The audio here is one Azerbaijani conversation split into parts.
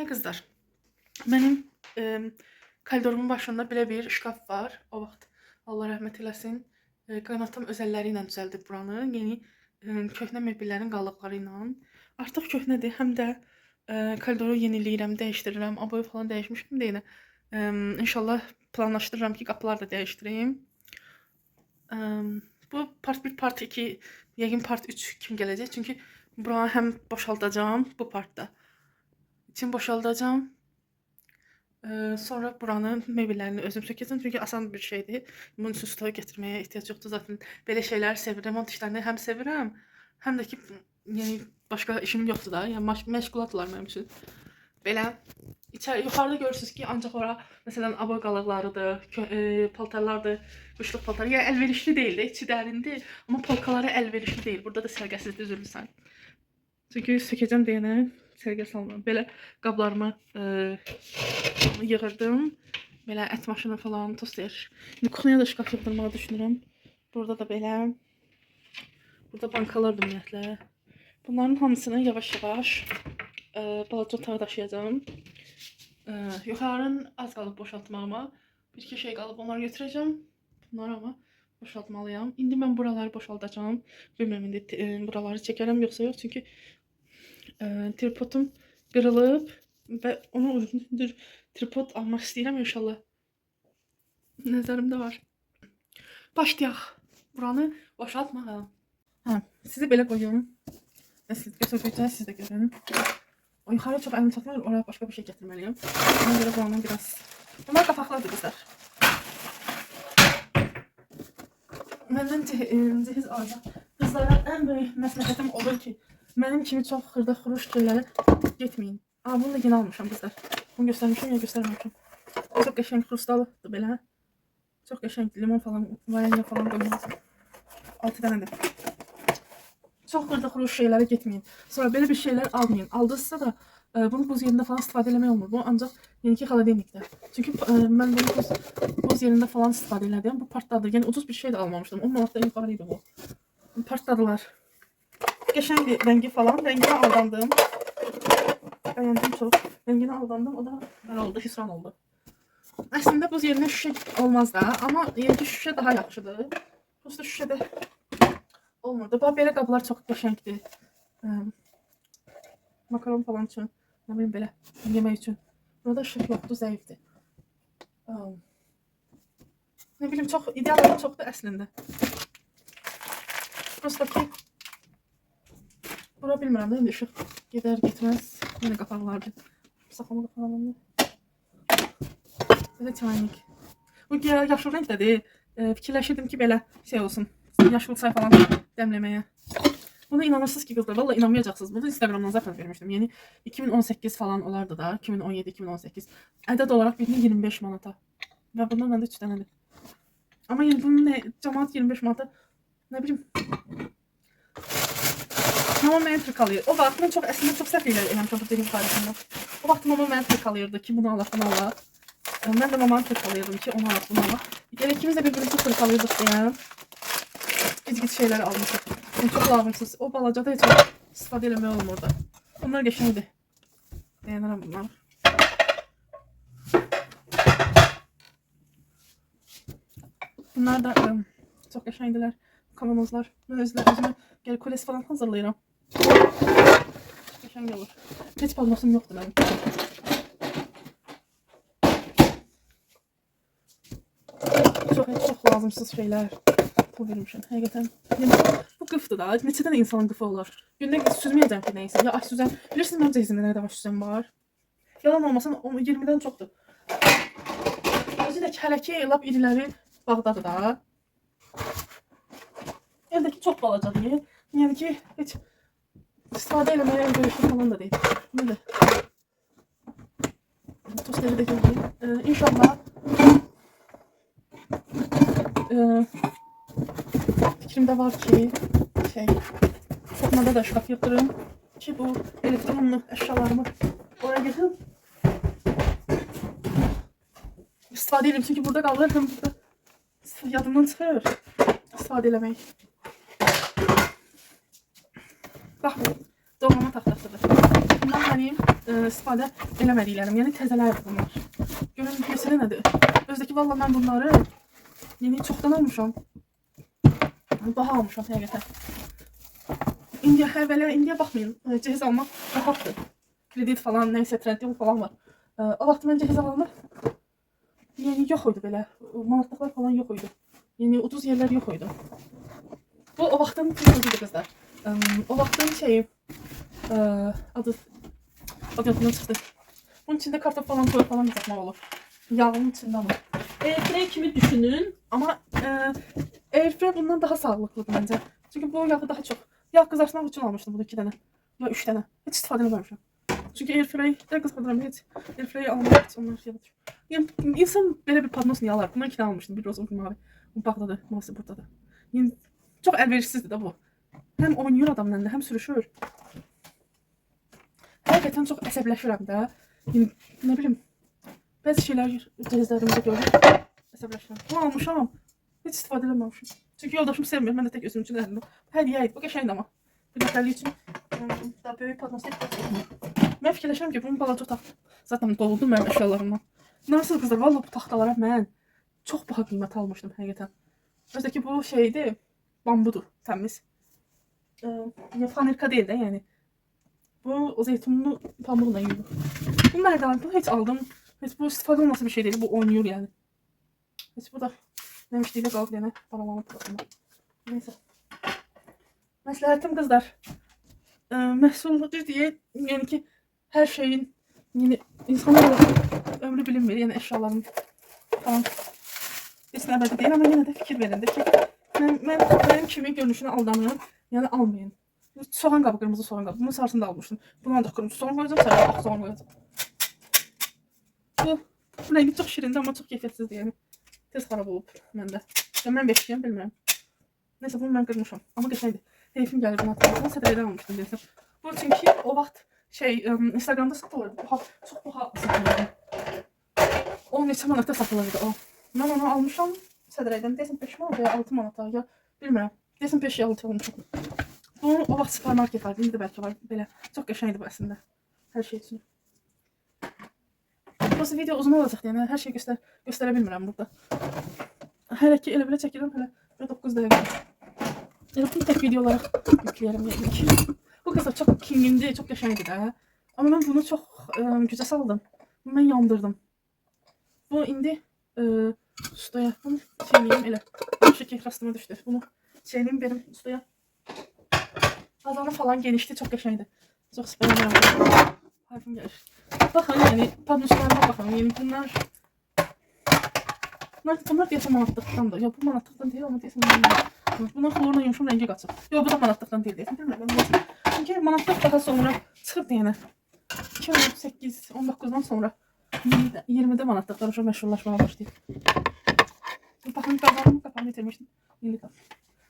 kızlar, benim koridorumun başında belə bir şkaf var. O vaxt Allah rəhmət eləsin. Qaynatam öz əlləri ilə düzəldib buranı. Yeni köhnə mebellərin qalıqları ilə. Artıq köhnədir. Həm də koridoru yeniləyirəm, dəyişdirirəm. Aboyu falan dəyişmişdim də yenə. İnşallah planlaşdırıram ki, qapılar da dəyişdireyim. Bu part 1, part 2, yəqin part 3 kimi gələcək. Çünki buranı həm boşaldacağım bu partda. İçini boşaldacağım. Sonra buranın mebellərini özüm sökəcəm. Çünki asan bir şeydir. Bunun üçün stoya getirməyə ehtiyac yoxdur. Zaten belə şeylər sevirəm. Remont işlərini həm sevirəm, həm də ki, yəni başqa işim yoxdur da. Yəni məşğulatlar mənim üçün. Belə yuxarıda görürsünüz ki, ancaq ora məsələn aboy qalıqlarıdır, paltarlardır, qışlıq paltar. Yəni əlverişli deyil də, içi dərindir, amma polkaları əlverişli deyil. Burada da sərgəsizdir, üzürlüsən. Çünki sökəcəm deyənə sərgə salmıram. Belə qablarımı yığırdım. Belə ət maşını falan, toster. İndi kuxnyaya da şkaf yığdırmağı düşünürəm. Burada da belə. Burada bankalardır ümumiyyətlə. Bunların hamısını yavaş-yavaş balaca otağa daşıyacağım. Yuxarının az qalıb boşaltmağıma. Bir-iki şey qalıb, onları götürəcəm. Bunları ama boşaltmalıyam. İndi mən buraları boşaldacağım. Bilmirəm indi buraları çəkərəm yoxsa yox. Çünki tripodum qırılıb və ona uyğun bir tripod almaq istəyirəm inşallah. Nəzərimdə var. Başlayaq. Buranı boşaltmağa. Sizi belə qoyum. Siz götürəcəksiniz, siz də görün. O yuxarı çox əlim çatmır, oraya başqa bir şey gətirməliyəm. Ona görə buranın biraz... Bunlar qapaqlardır qızlar. Məndən cehiz alacaq. Qızlara ən böyük məsləhətim olur ki, mənim kimi çox xırda xuruş şeylərə getməyin. Bunu da yeni almışam qızlar. Bunu göstərmişəm ya göstərməmişəm. Çox qəşəng xrustalıqdır belə. Çox qəşəngdir, limon falan, varenья falan qoyulmaz. 6 dənədir. Çox xırda xuruş şeylərə getməyin. Sonra belə bir şeylər almayın. Aldınızsa da bunu buz yerində falan istifadə eləmək olmur. Bu ancaq yeniki xaladenikdə. Çünki mən bunu buz yerində falan istifadə elədim. Bu partdadır. Yəni ucuz bir şey də almamışdım. 10 manatdan yuxarıydı bu. Partdadılar. Qəşəngdir rəngi falan. Rəngini aldandım. Bəyəndim çox. Rəngini aldandım. O da belə oldu. Hüsran oldu. Əslində buz yerində şüşə olmaz da. Amma yeniki şüşə daha yaxşıdır. Prosta şüşədə olmurdu. Bax belə qablar çox qəşəngdir. Makaron falan üçün, nə bilim belə yemək üçün. Burada şık yoxdur, zəifdir. Nə bilim çox ideal çoxdur əslində. Prosta ki bura bilmirəm də indi işıq gedər getməz. Yenə qapaqlardır. Saxlama qapaqlarında. Belə çaynik. Bu yaşıl rəngdədir. Fikirləşirdim ki belə şey olsun. Yaşıl çay falan dəmləməyə. Buna inanırsınız ki kızlar, vallahi inanmayacaqsınız. Bunu Instagramdan zaten vermiştim. Yani 2018 falan olardı da, 2017-2018. Ədəd olarak birini 25 manata. Ve bundan məndə 3 dənədir. Ama yani bunun ne, cəmaat 25 manata, ne bileyim. Mama mənə tırkalıyor. O vaxt mən əslində çox səhv eləmişəm bu deniz tarixində. O vaxt mama mənə tırkalıyırdı ki, bunu alaq, bunu alaq. Mən də mamanı tırkalıyırdım ki, onu alaq, bunu alaq. Yəni ikimiz də birbirimizi tırkalıyorduk deyəm. Git şeyler almışıq. Yani çok lazımsız. O balacada heç istifadə eləmək olmur orada. Bunlar qəşəngdir. Beğenirim bunlar. Bunlar da çok qəşəngdilər. Kavanozlar. Ben özümə gəl koles falan hazırlayıram. Qəşəng olur. Heç palmasım yoxdur mənim. Çok lazımsız şeyler. Bu vermişim. Həqiqətən. Yəni, bu qıfdır da. Neçədən insanın qıfı olur. Gündə süzməyəcəm ki, neysə. Ya aş süzən. Bilirsiniz, mənim cəhizimdə nə qədər aş süzən var. Yalan olmasın, 20-dən çoxdur. Özü də kələki, lap iriləri bağdadır da. Evdəki çox balacadır. Yəni ki, heç istifadə eləməyə əlverişli falan da deyil. Nədir? Tosteri də görürüm. İnşallah fikrimde var ki sokmada da şkaf yaptırırım ki bu elektronlu eşyalarımı oraya getirip istifadə edeyim. Çünkü burada kalır hem burada yadımdan çıxır istifadə eləmək. Bax bu doğrama taxtasıdır. Bundan mənim istifadə eləmədiklərim. Yəni təzələrdir bunlar. Görün məsələ nədir? Özdəki valla mən bunları yeni çoxdan almışam. Baha almışam həqiqətən. İndiyə baxmayın. Cehiz almaq rahatdır. Kredit falan, neysə trend falan var. O vaxt mən cehiz alanda yeni yox idi belə. Manatlıqlar falan yox idi. Yeni ucuz yerlər yox idi. Bu o vaxtın sözüdür qızlar. O vaxtın şeyi adı yadımdan çıxdı. Bunun içində kartof falan koyup falan yapmaq olur. Yağın içində ama. Airfryer kimi düşünün. Ama airfryer bundan daha sağlıklıdır bence. Çünkü bu yağı daha çok. Yağ kızartmak için almıştım bunu 2 tane. Ya 3 tane. Hiç istifade etmemişim. Çünkü airfryer'de kızartmıyorum hiç. Airfryer almak için onlar yadır. Yani insan böyle bir padnos niye alar? Bundan 2 tane almıştım. Bir roz uzun mavi. Bu bağdadır. Maalesef buradadır. Yani çok elverişsizdir de bu. Hem oynuyor adamın elinde hem sürüşür. Hakikaten çok əsəbləşirəm də. Yani, ne bileyim. Bazı şeyler cezlerimde görürüm. Əsəbləşirəm. Bunu almışam. Hiç istifade eləməmişim. Çünkü yoldaşım sevmir. Mən də tek özüm üçün əlimdə. Hədiyyə idi. Bu qəşəngdir ama. Bir dəfəlik üçün daha böyük padnos etdim. Mən fikirləşirəm ki, bunun balaca otaq zaten doludur mənim əşyalarımdan. Nasıl qızlar? Valla bu taxtalara mən çox baha qiymət almışdım həqiqətən. Özdəki bu şeydir. Bambudur. Təmiz. Fanerka değil de yani. Bu o zeytinli pamuğla yiyor. Bu merdiven hiç aldım. Hiç bu istifade olması bir şey değil. Bu oynuyor yani. Hiç bu da demiştiğiyle kalıp yine paralama tarafında. Neyse. Məsləhətim kızlar. Məhsulludur diye yani ki her şeyin yani insanlar ömrü bilinmir. Yani eşyaların falan. Desin əbədi değil ama yine de fikir verin ki benim kimi görünüşünə aldanın. Yani almayın. Soğan kabı, kırmızı soğan kabı. Bunun sarısını da almıştım. Bunu da kırmızı soğan koyacağım, sonra ak soğan koyacağım. Bu rengi çok şirindi ama çok keyfiyyətsizdir yani. Tez xarab olub məndə. Mən beşliyəm, bilmirəm. Neyse bunu mən qırmışam. Ama qəşəngdir. Heyfim gəlir bunu atmışam. Bunu sədrədə almışdım deyəsəm. Bu çünki o vaxt Instagramda satılırdı. Çox baha satılırdı. O neçə manata satılırdı o. Mən onu almışam sədrədən. Deyəsəm 5 manata ya 6 manata ya bilmirəm. Deyəsəm 5 ya 6 olmuşam. Bu o vaxt supermarket vardı. İndi də bəlkə var belə. Çox qəşəngdir bu əslində. Hər şey üçün. Burası video uzun olacaq yəni hər şey göstərə bilmirəm burada. Hələ ki elə belə çəkirəm hələ 9 dəqiqə. Yəni bunu tək video olaraq yükləyərəm yəni ki. Bu qısa çox kingindi, çox qəşəngdir də. Amma mən bunu çox gücə saldım. Bunu mən yandırdım. Bu indi ustaya bunu çeynəyim elə. Bu şəkil rastıma düşdü. Bunu çeynəyim benim ustaya. Azanı falan genişti, çok qəşəngdir. Çox sıfırlanıram. Harfim gəlir. Baxın, yəni padnoslarına baxın. Yəni bunlar deyəsən manatlıqdandır. Ya bu manatlıqdan deyil, amma deyəsən manatlıqdan. Bunlar xlorla yumuşam rəngi qaçıb. Yo bu da manatlıqdan deyil deyəsən. Bilmirəm. Çünki manatlıq daha sonra çıxıb yəni. 2018-19'dan sonra 20'de manatlıqlar uşaq məşhurlaşmağa başlayıb. Baxın qazanımı qapağını itirmişdim. İndi qap.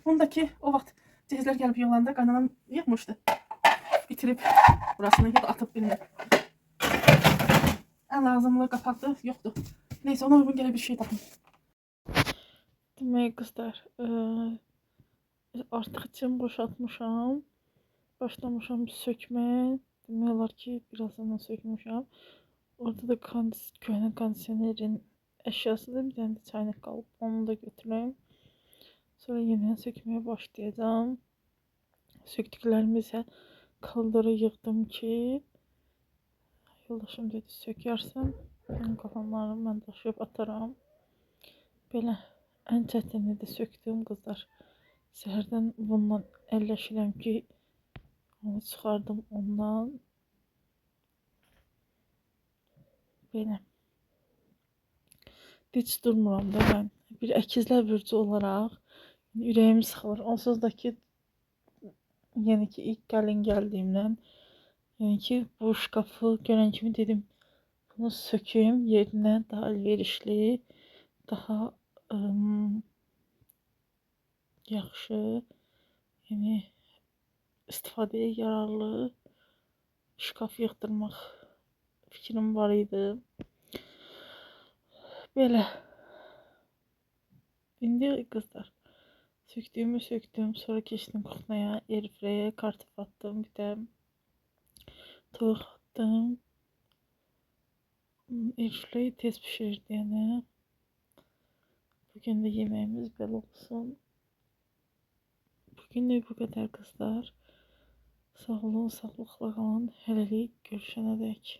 Ondaki o vaxt cehizlər gəlib yolanda qaynanam yıxmışdı. Bitirib burasını ya da atıp bilmir. En lazımlı qapaqdı, yoxdur. Neyse ona uygun gələ bir şey tapın. Demək qızlar, artıq içim boşaltmışam. Başlamışam sökmə. Demək olar ki, birazdan sökmüşəm. Orada da köhnə kondisionerin əşyasıdır. Bir dənə də çaynak qalıb. Onu da götürəm. Sonra yenidən sökməyə başlayacağım. Söktüklərimi isə kaldırı yığdım ki yoldaşım dedi sökersen benim kafamlarını mən daşıyıb ataram. Belə ən çətini də söktüm qızlar. Səhərdən bundan əlləşirəm ki onu çıxardım ondan. Belə heç durmuram da mən. Bir əkizlər bürcü olaraq ürəyim sıxılır. Onsuz da ki yəni ki ilk gəlin gəldiyimdən yəni ki bu şkafı görən kimi dedim bunu sökeyim yerinə daha elverişli, daha yaxşı, yəni istifadəyə yararlı şkaf yığdırmaq fikrim var idi. Belə. İndi qızlar söktüğümü söktüm, sonra keçdim kuxnaya, airfryerə kartof attım, bir də toyuq attım. Airfryer tez pişirir yəni. Bugün de yemeğimiz belə olsun. Bugünlük bu kadar kızlar. Sağ olun, sağlıqla qalın. Hələlik görüşənədək.